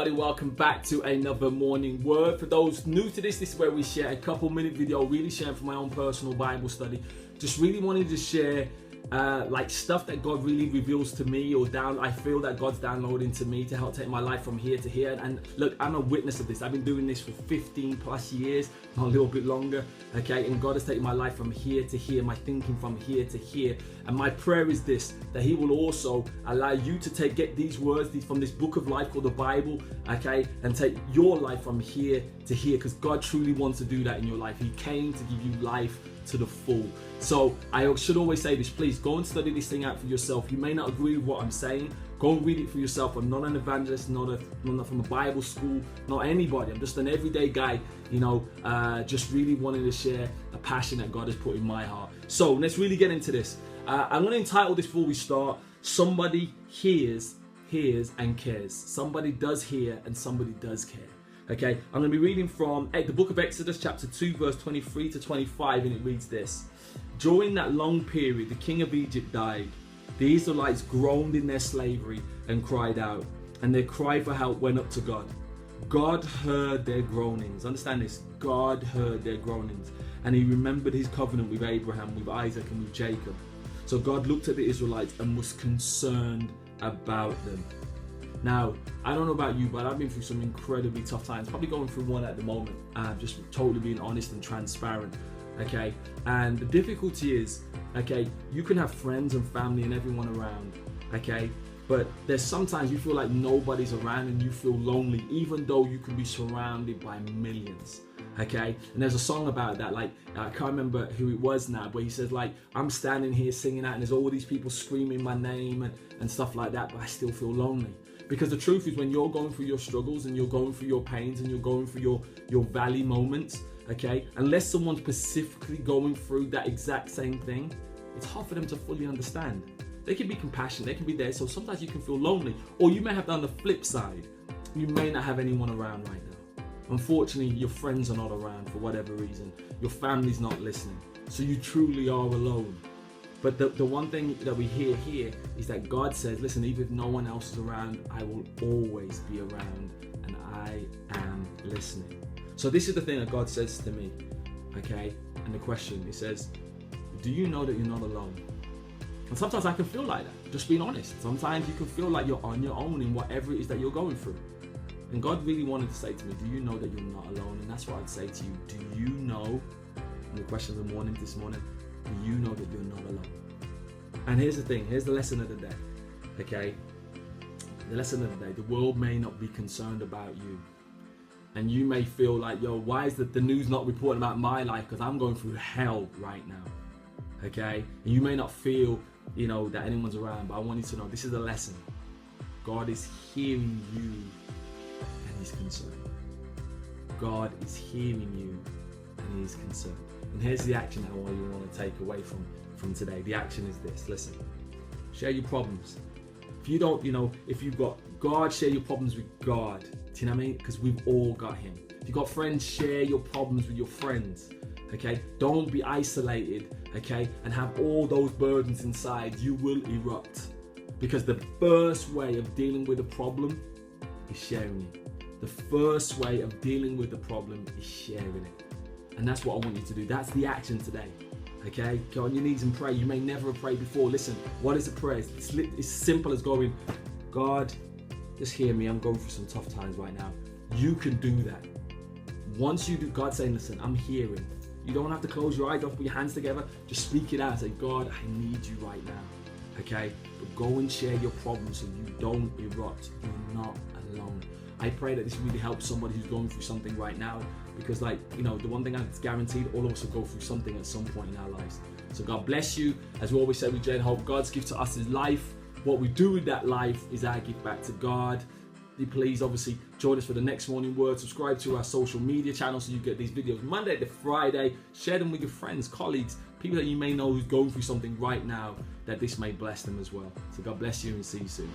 everybody, welcome back to another morning word. For those new to this is where we share a couple minute video, really sharing from my own personal Bible study. Just really wanted to share like stuff that God really reveals to me, or I feel that God's downloading to me to help take my life from here to here. And look, I'm a witness of this. I've been doing this for 15 plus years, not a little bit longer, okay? And God has taken my life from here to here, my thinking from here to here. And my prayer is this, that He will also allow you to get these words from this book of life called the Bible, okay? And take your life from here to here, because God truly wants to do that in your life. He came to give you life to the full. So I should always say this, please go and study this thing out for yourself. You may not agree with what I'm saying. Go and read it for yourself. I'm not an evangelist, not from a Bible school, not anybody. I'm just an everyday guy, just really wanting to share a passion that God has put in my heart. So let's really get into this. I'm going to entitle this before we start, Somebody Hears and Cares. Somebody does hear and somebody does care. Okay, I'm going to be reading from the book of Exodus chapter 2 verse 23 to 25, and it reads this. During that long period, the king of Egypt died. The Israelites groaned in their slavery and cried out, and their cry for help went up to God. God heard their groanings. Understand this. God heard their groanings, and He remembered His covenant with Abraham, with Isaac, and with Jacob. So God looked at the Israelites and was concerned about them. Now, I don't know about you, but I've been through some incredibly tough times, probably going through one at the moment. Just totally being honest and transparent, okay? And the difficulty is, okay, you can have friends and family and everyone around, okay? But there's sometimes you feel like nobody's around and you feel lonely, even though you can be surrounded by millions, okay? And there's a song about that, like, I can't remember who it was now, but he says, like, I'm standing here singing out and there's all these people screaming my name and stuff like that, but I still feel lonely. Because the truth is, when you're going through your struggles and you're going through your pains and you're going through your valley moments, okay, unless someone's specifically going through that exact same thing, it's hard for them to fully understand. They can be compassionate, they can be there, so sometimes you can feel lonely. Or you may have done the flip side. You may not have anyone around right now. Unfortunately, your friends are not around for whatever reason. Your family's not listening. So you truly are alone. But the one thing that we hear here is that God says, listen, even if no one else is around, I will always be around and I am listening. So this is the thing that God says to me, okay? And the question, He says, do you know that you're not alone? And sometimes I can feel like that, just being honest. Sometimes you can feel like you're on your own in whatever it is that you're going through. And God really wanted to say to me, do you know that you're not alone? And that's what I'd say to you. Do you know, and the question of the morning this morning, do you know that you're not alone? And here's the thing, here's the lesson of the day, okay? The lesson of the day, the world may not be concerned about you. And you may feel like, yo, why is the news not reporting about my life? Because I'm going through hell right now, okay? And you may not feel, that anyone's around, but I want you to know this is the lesson. God is hearing you and He's concerned. God is hearing you and He is concerned. And here's the action I want to take away from today. The action is this. Listen, share your problems. If you don't, if you've got God, share your problems with God. Do you know what I mean? Because we've all got Him. If you've got friends, share your problems with your friends. Okay? Don't be isolated, okay? And have all those burdens inside. You will erupt. Because the first way of dealing with a problem is sharing it. The first way of dealing with the problem is sharing it. And that's what I want you to do. That's the action today. Okay? Go on your knees and pray. You may never have prayed before. Listen, what is a prayer? It's simple as going, God, just hear me. I'm going through some tough times right now. You can do that. Once you do, God's saying, listen, I'm hearing. You don't have to close your eyes, don't put your hands together. Just speak it out. Say, God, I need you right now. Okay? But go and share your problems so you don't erupt. You're not alone. I pray that this really helps somebody who's going through something right now, because the one thing that's guaranteed, all of us will go through something at some point in our lives. So God bless you. As we always say with Jane Hope, God's gift to us is life. What we do with that life is our gift back to God. Please obviously join us for the next morning word. Subscribe to our social media channel so you get these videos Monday to Friday. Share them with your friends, colleagues, people that you may know who's going through something right now, that this may bless them as well. So God bless you and see you soon.